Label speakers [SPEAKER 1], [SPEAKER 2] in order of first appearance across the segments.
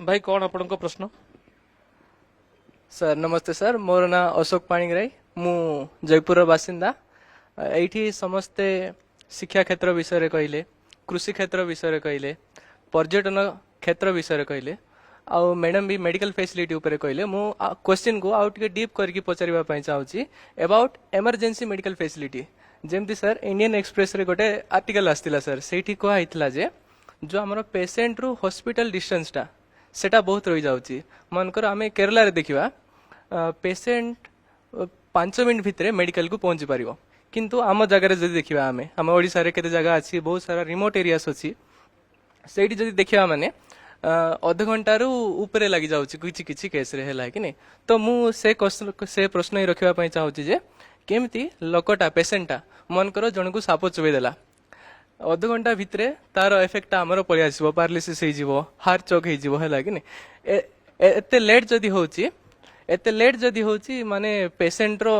[SPEAKER 1] भाई कौन आपण प्रश्न?
[SPEAKER 2] सर नमस्ते सर, मोर ना अशोक पाणिग्राही, मु जयपुर बासिंदा। एठी समस्ते शिक्षा क्षेत्र विषय कहले, कृषि क्षेत्र विषय कहले, पर्यटन क्षेत्र विषय कहले, आउ मैडम भी मेडिकल फैसिलिटी ऊपर कहले। मु क्वेश्चन को आउ टिके डीप करके पचारिबा पई चाहूची अबाउट इमरजेंसी मेडिकल फैसिलिटी। जेमती सर इंडियन एक्सप्रेस रे गोटे आर्टिकल आस्तिला सर, सेठी को आइतला जे जो हमर पेशेंट रु हॉस्पिटल डिस्टेंस टा सेटा बहुत रही जाउची। मनकर आमे केरला रे देखिबा पेशेंट 5 मिनट भितर मेडिकल को पहुंची पारिबो, किंतु आम जगह जदि देखिबा आम ओडिसा रे केते जगह अछि, बहुत सारा रिमोट एरियास अछि, सेठी जदि देखिबा माने अध घंटा रु ऊपर लागि जाउची किछि किछि केस रे हैला कि नै। तो मु से प्रश्न ही रखिबा पई चाहूची जे केमती लोकटा पेशेंटटा मन करो जनकु साप चुबे देला, अध घंटा भितरे तार इफेक्ट आमर पळि आसीबो, पैरालिसिस हे जिवो, हार्ट चोक हे जिवो हैला कि नै। एते लेट जदि होची माने पेशेंट रो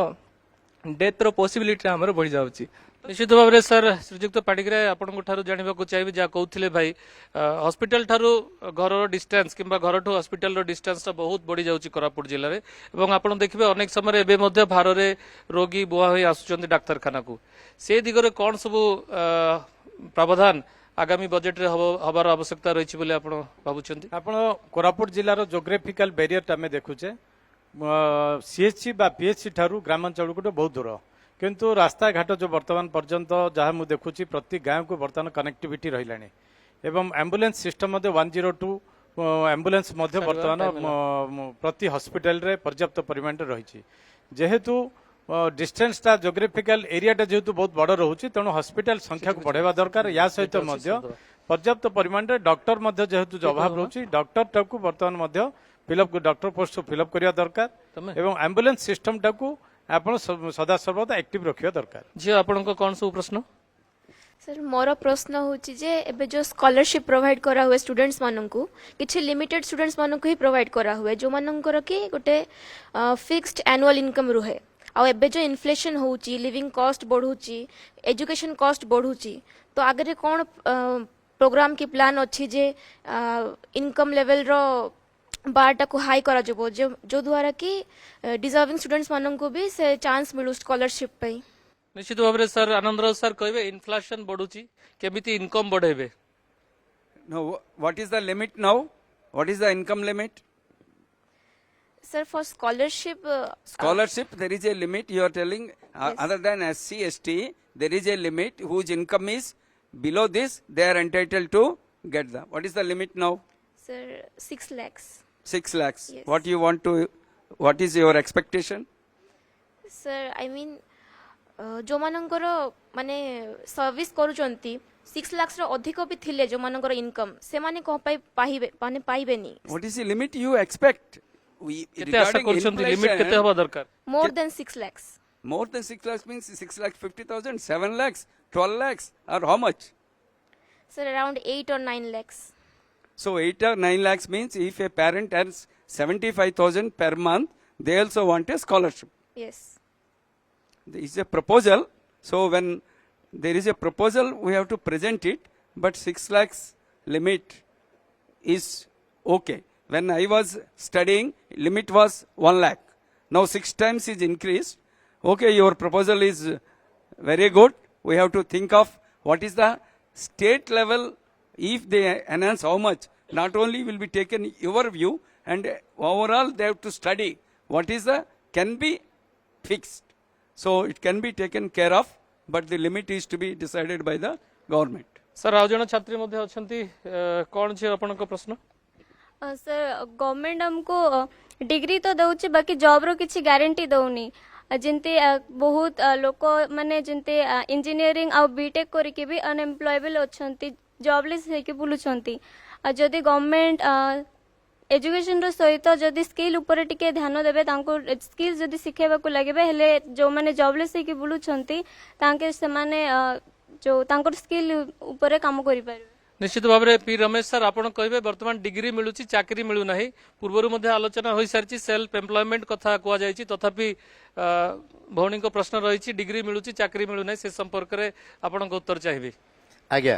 [SPEAKER 2] डेथ रो पॉसिबिलिटी हमर बढ़ी जाउची।
[SPEAKER 1] निश्चित भाव में सर श्रीजुक्त पाटिग्राही आपन ठारू जानवा चाहिए जहाँ कहते भाई हॉस्पिटल ठारू घर डिस्टेंस किंबा घर ठू हॉस्पिटल डिस्टेंस बहुत बढ़ी जाउची कोरापुट जिले में। एवं आपन देखिबे अनेक समय एबे मध्य भार रे रोगी बुआ होई आसुचंती डाक्तरखाना को, से दिगरे कोन सब प्रावधान आगामी बजेट रे हबार आवश्यकता रही बोले आपण भाबुचंती?
[SPEAKER 3] आपण कोरापुट जिलार जोग्राफिकल बैरियर आम देखुचे सीएचसी बा पीएचसी ठारू ग्रामांचल को बहुत दूर, किंतु रास्ता घाट जो वर्तमान पर्यंत जहाँ मुझे देखुची प्रति गाँव को वर्तमान कनेक्टिविटी रहिलानी एवं एम्बुलेंस सिस्टम 102 एम्बुलेंस वर्तमान प्रति हॉस्पिटल रे पर्याप्त परिमाण रही। जेहेतु डिस्टेंस टा जोग्राफिकल एरिया टा जेहेतु बहुत बड़ रोचे, तेणु हॉस्पिटल संख्या को बढ़ावा दरकार। या सहित पर्याप्त परिमाण डॉक्टर जेहेतु अभाव रोचे, डॉक्टर टाकू वर्तमान फिलअप डॉक्टर पोस्ट फिलअप करिया दरकार एवं एम्बुलेंस सिस्टम टाकू आपण सदा सर्वदा एक्टिव रखिया दरकार।
[SPEAKER 1] जी आपन को कौन सब प्रश्न?
[SPEAKER 4] सर मोर प्रश्न होची जे एबे जो स्कॉलरशिप प्रोवाइड करा हुए स्टूडेंट्स माननकू किछि लिमिटेड स्टूडेंट्स माननकू ही प्रोवाइड करा हुए, जो माननकर कि गोटे फिक्स्ड एनुअल इनकम रुहे। आ एबे जो इन्फ्लेशन होची, लिविंग कॉस्ट बढ़ुची, एजुकेशन कॉस्ट बढ़ुची, तो आगे कौन प्रोग्राम की प्लान अच्छी जे इनकम लेवल रो बारटा को हाई करा जबो, जो द्वारा कि डिजर्विंग स्टूडेंट्स मानन को भी से चांस मिलु स्कॉलरशिप पे।
[SPEAKER 1] निश्चित भाव में सर आनंदराव सर कहबे इन्फ्लेशन बढ़ुची केमिति income बढ़ेबे?
[SPEAKER 5] No, what is the limit now? What is the income limit?
[SPEAKER 4] Sir, for scholarship,
[SPEAKER 5] There is a limit. You are telling
[SPEAKER 4] Yes.
[SPEAKER 5] other than SC, ST, there is a limit whose income is below this. They are entitled to get the. What is the limit now?
[SPEAKER 4] sir, 6 lakhs.
[SPEAKER 5] 6 lakhs.
[SPEAKER 4] Yes.
[SPEAKER 5] What you want to? What is your expectation?
[SPEAKER 4] Sir, I mean, जो मानकर माने service करूचंती 6 lakh रो अधिक भी थिले जो मानकर income से माने को पाइबे माने पाइबेनी।
[SPEAKER 5] What is the limit you expect? We
[SPEAKER 1] केते आशा करछंती लिमिट केते हबा दरकार?
[SPEAKER 4] More than 6 lakhs.
[SPEAKER 5] more than 6 lakhs means 6 lakh 50,000, 7 lakhs, 12 lakhs, or how much?
[SPEAKER 4] Sir, around 8 or 9 lakhs.
[SPEAKER 5] So 8 or 9 lakhs means if a parent earns 75,000 per month, they also want a scholarship.
[SPEAKER 4] Yes.
[SPEAKER 5] There is a proposal. So when there is a proposal, we have to present it. But 6 lakhs limit is okay. When I was studying, limit was 1 lakh. Now 6 times is increased. Okay, your proposal is very good. We have to think of what is the state level. If they enhance how much, not only will be taken your view, and overall they have to study what is the can be fixed. So it can be taken care of, but the limit is to be decided by the government.
[SPEAKER 1] Sir आउ जन छात्री मध्ये अछंती कोन छै आपन को प्रश्न?
[SPEAKER 6] Sir government हमको degree तो दउची बाकी जॉब रो किछि गारंटी दउनी। जिनते बहुत लोक माने जिनते इंजीनियरिंग आ बीटेक करिके भी अनएम्प्लॉयबल अछंती, जॉबलेस हेके बुलुछंती। जदि गवर्नमेंट एजुकेशन रो सहित जदि स्किल ऊपर टिके ध्यान देबे, तांको स्किल जदि सिखेबा को लागबे, हेले जो माने जॉबलेस हेके बुलुछंती तांके से माने जो तांको स्किल ऊपर काम करि पारे।
[SPEAKER 1] निश्चित भाव में पी रमेश सर आपन कहबे वर्तमान डिग्री मिलुची चाकरी मिलु नाही, पूर्वरु मध्ये आलोचना होई सारची सेल्फ एम्प्लॉयमेंट कथा कुआ जायची, तथापि भौणी को प्रश्न रही डिग्री मिलुची चाकरी मिलु नाही, से संपर्क रे आपन को उत्तर चाहिबे।
[SPEAKER 7] आज्ञा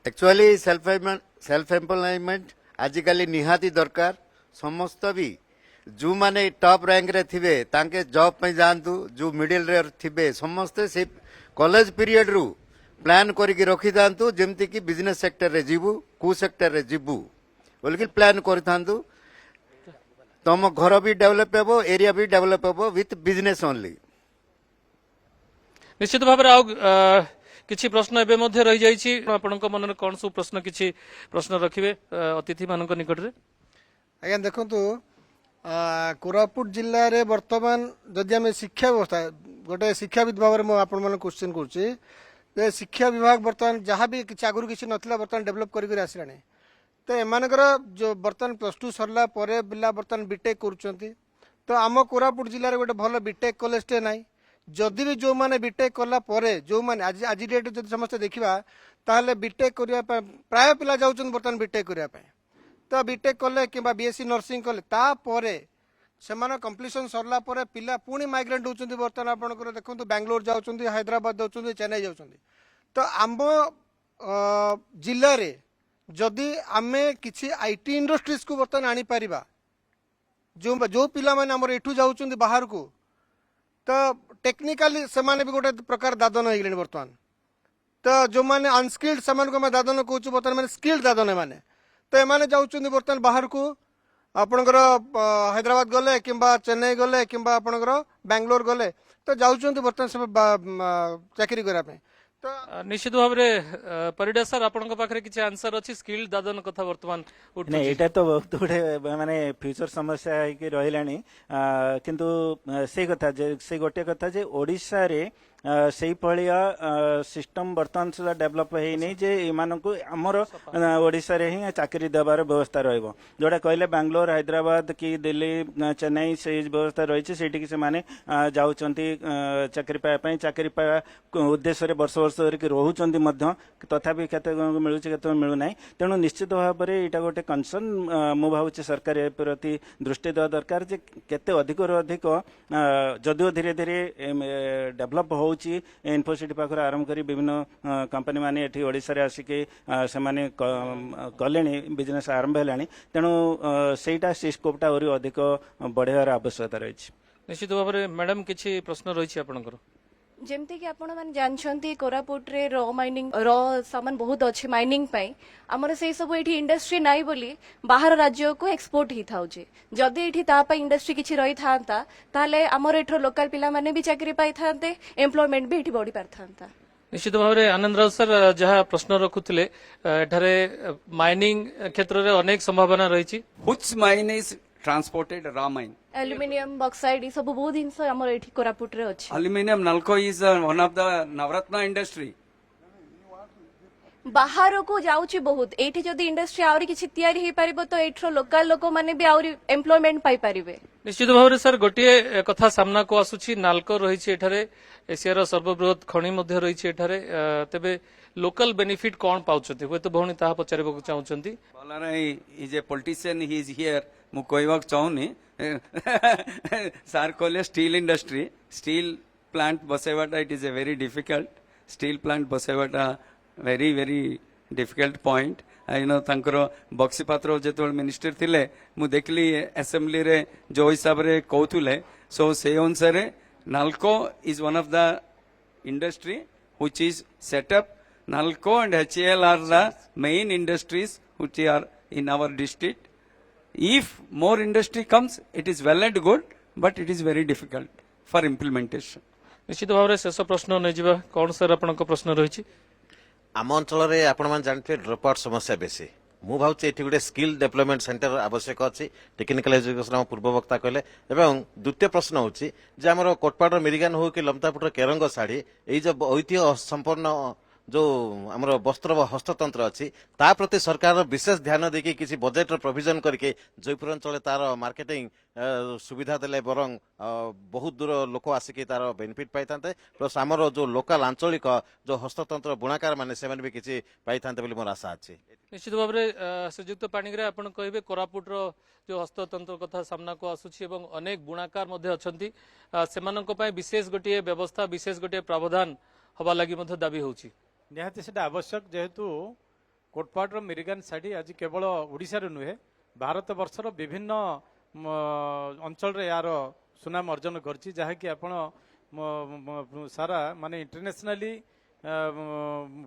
[SPEAKER 7] एक्चुअली सेल्फ एम्प्लॉयमेंट आजिकाली निहाती दरकार समस्त भी जो माने टॉप रैंक रे थिबे तांके जॉब पे जानतु जो मिडिल रे थिबे समस्ते से कॉलेज पीरियड रु प्लान करके रखी थांतु जेमती कि बिजनेस सेक्टर रे जीवु को सेक्टर रे जीवु बोलके प्लान करिथांतु तम घर भी डेवलप हेबो एरिया भी डेवलप हेबो विथ बिजनेस ओनली।
[SPEAKER 1] निश्चित भाव किछि प्रश्न एबे मध्य रहि जाइछि आपनक मन रे कोन सब प्रश्न किछि प्रश्न रखिबे अतिथि मानक निकट रे।
[SPEAKER 8] आज्ञा देखंतु कोरापुट जिल्ला रे वर्तमान जदि आम शिक्षा व्यवस्था गोटे शिक्षाविद भाव में आपण मन क्वेश्चन करुच्ची जे शिक्षा विभाग वर्तमान जहाँ भी किसी आगुरी किसी नथिला वर्तमान डेभलप कर आसिलानी तो एमानकर जो वर्तमान प्लस टू सरला परे पिला वर्तमान बीटेक करुचंती तो आम कोरापुट जिले में गोटे भल बीटेक कॉलेजटे ना जदि भी जो माने बीटेक कला परे जो माने आज डेट जब समस्त देखा ताहले बीटेक करने प्राय पिला जाउछन वर्तमान बीटेक करने तो बीटेक कले कि बीएससी नर्सिंग कले तापरे सेमान कंप्लीशन सरला परे पिला पुणी माइग्रेट होउछंती वर्तमान आपनकर देखंतु बेंगलोर जाउछंती हैदराबाद जाउछंती चेन्नई जाउछंती तो आम जिले रे जदि आमे किछि आईटी इंडस्ट्रीज को वर्तमान आनी परिबा जो जो पिला माने हमर एठू जाउछंती बाहर को तो टेक्निकली सेमाने भी गोटे प्रकार दादन हो गले वर्तमान तो जो माने अनस्किल्ड सेमान को मैं दादन कहूँ वर्तमान माने स्किल्ड दादन माने तो एमाने जाउछंती वर्तमान बाहर को आपणकर हैदराबाद गले किंबा चेन्नई गले किंबा आपणकर बेंगलोर गले तो जाउछंती वर्तमान सब चाकरी करा पे तो
[SPEAKER 1] निश्चित भाव में परिडा सर आपनक पाखरे किछि आंसर अछि स्किल दादन कथा वर्तमान
[SPEAKER 9] नहीं एटा तो बहुत गुडे माने फ्यूचर समस्या है कि रहिलानी किंतु से कथा जे से गोटे कथा जे ओडिसा रे से भलिया सिस्टम वर्तमान सुधा डेभलप है नहीं जे एमानकु हमर ओडिसा रे ही चाकरी देबार व्यवस्था रहइबो जोटा कहले बेंगलोर हैदराबाद की दिल्ली चेन्नई से व्यवस्था रही है सेठी कि से माने जाउचंती चाकरी पाए पई चाकरी पाए उद्देश्य रे वर्ष वर्ष धरिक रोचंती मध्य तथापि केते मिलुछ केते मिलु नाही तेणु निश्चित भाव में एटा गोटे कंसर्न मु भावुछि सरकार ए प्रति दृष्टि देवा दरकार जे केते अधिक रो अधिक जदिओ धीरे धीरे डेभलप हो इन्फोसिटी पाखर आरंभ कर विभिन्न कंपनी माने एठी ओडिसा रे आसिके सेमाने कलेनी बिजनेस आरंभ हेलानी तेणु सेटा स्कोपटा और अधिक बढ़ेवार आवश्यकता रही।
[SPEAKER 1] निश्चित भाव में मैडम किछि प्रश्न रही आपनकर
[SPEAKER 10] जेमती कि आपण माने जानछंती कोरापुट रे रॉ माइनिंग रॉ सामान बहुत अच्छे माइनिंग पाई हमर से सब एठी इंडस्ट्री नाई बोली बाहर राज्य को एक्सपोर्ट ही थाउचे जदि एठी ता पा इंडस्ट्री किछि रही थांता ताले हमर एठो लोकल पिला माने भी चाकरी पाई थांते एम्प्लॉयमेंट भी एठी बढ़ी पार थांता।
[SPEAKER 1] निश्चित भाव में आनंद राव सर जहाँ प्रश्न रखुले एठारे माइनिंग क्षेत्र रे अनेक संभावना रही
[SPEAKER 5] which mine is transported raw mine
[SPEAKER 10] aluminium bauxite सब बहुत जिनस हमर एठी कोरापुट रे अछि
[SPEAKER 5] एल्युमिनियम नलको is one of the Navratna industry
[SPEAKER 10] बाहर को जाउची बहुत एठी जदि इंडस्ट्री आउरी किछि तयारी हे परिबो तो एठरो लोकल लोक माने भी आउरी एम्प्लॉयमेंट पाई परिबे।
[SPEAKER 1] निश्चित भाव में सर गोटे कथा सामना को आसुची नालको रही एठारे एशियार सर्वबृहत खनि मध्य रही एठारे तेबे लोकल बेनिफिट कौन पाउछथि हुए तो भौणी ताहा पचारिबो चाहुचंती
[SPEAKER 5] बोला is a politician he is here मु कहबाक चाहूनी सार कहले स्टील इंडस्ट्री स्टील प्लांट बसेबाटा it is a very difficult steel plant बसेबाटा very very difficult point I know तांकर बक्सी पात्र जो मिनिस्टर थिले मु देखली असेंबली रे जो हिसाब रे कहतुले सो से अनुसार NALCO is one of the industry which is set up NALCO and HAL are the main industries which are in our district if more industry comes it is well and good but it is very difficult for implementation।
[SPEAKER 1] निश्चित भाव में शेष प्रश्न नहीं जावा कौन sir आपनक प्रश्न रही
[SPEAKER 11] आम अंचल में आपण जानते ड्रप आउट समस्या बेसी मु भावुँ ये गोटे स्किल डेवलपमेंट सेंटर आवश्यक अच्छी टेक्निकल एजुकेशन पूर्व वक्ता कहले एवं द्वितीय प्रश्न होची जे हमर कोटपाड़ मिरिगान हो कि लमतापुटर केरंग शाढ़ी ये जो ऐतिह्य संपन्न जो आमर वस्त्र व हस्ततंत्र अच्छी ता प्रति सरकार विशेष ध्यान देकी किसी बजेट प्रोविजन करके जयपुर अंचल तार मार्केटिंग सुविधा देले बरं बहुत दूर लोक आसिकी तार बेनिफिट पाई था प्लस आमर जो लोकल आंचलिक जो हस्ततंत्र बुणाकार माने से भी किसी पाई था मोर आशा अच्छी।
[SPEAKER 1] निश्चित भाव में श्रीजुक्त पाणिग्राही आपण कहबे कोरापुट जो हस्ततंत्र कथा सामना को आसुछि एवं अनेक बुणाकार मध्ये अछंती सेमानक पय विशेष गोटे व्यवस्था विशेष गोटे प्रावधान हवा लागि मध्ये दाबी होउछि
[SPEAKER 3] निहाती सेटा आवश्यक जेहेतु कोटपाड़ मिरिगान शाढ़ी आज केवल ओडिशा नुहे भारत वर्षर विभिन्न अंचल यार सुनाम अर्जन करछि जहाँकि आपण सारा माने इंटरनेशनली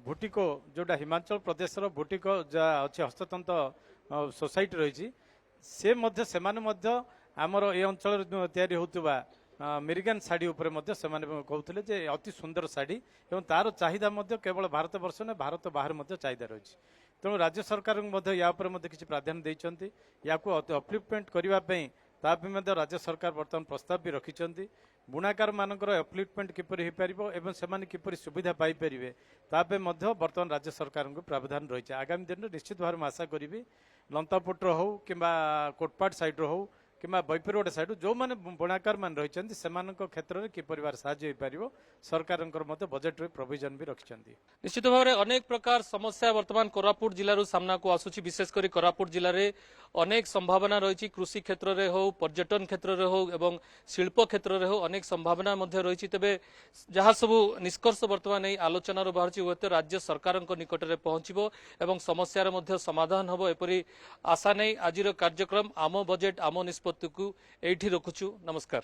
[SPEAKER 3] भुटिको जोटा हिमाचल प्रदेश भुटिको जहाँ अच्छे हस्ततंत्र सोसाइटी रही से मध्य सेमाने मध्य आमर ए अंचल तैयारी होतुबा मिरिगान शाढ़ी उपरे मध्य सेमाने कहउथिले जे अति सुंदर शाढ़ी एवं तार चाहिदा मध्य केवल भारत वर्ष न भारत बाहर मध्य चाहिदा रही तेणु राज्य सरकार या उपरे मध्य किछि प्राधान्य दैछन्ति याकू अपलिफ्टमेंट करिवा पई तापि मध्य राज्य सरकार वर्तमान प्रस्ताव भी रखिछन्ति बुणाकार मानकर अपलिफ्टमेंट किपरि हो पारिबो एवं सेमाने किपरि सुविधा पाई परिबे तापे मध्य वर्तमान राज्य सरकार को प्रावधान रही आगामी दिन में निश्चित भाव में आशा करी लंतापुटर हो कि कोटपाड़ साइड हो कि बैपरगोड साइड जो मैंने बुणाकार मान रही क्षेत्र में किपर साहाय्य हो सरकार बजेट प्रोविजन भी रखिंट
[SPEAKER 1] निश्चित भाव में अनेक प्रकार समस्या वर्तमान कोरापुट जिलूर सामना को आसूची विशेषकर कोरापुट जिले में अनेक संभावना रही कृषि क्षेत्र में हो पर्यटन क्षेत्र में हो एवं शिल्प क्षेत्र में हो अनेक संभावना रही तेज जहाँ सबू निष्कर्ष वर्तमान नहीं आलोचनार बाहर हुए तो राज्य सरकार निकट में पहुंचब एवं समस्यार समाधान हम एपरी आशा नहीं आज कार्यक्रम आम बजेट आम निष्पत्ति को एठी रखुछु। नमस्कार।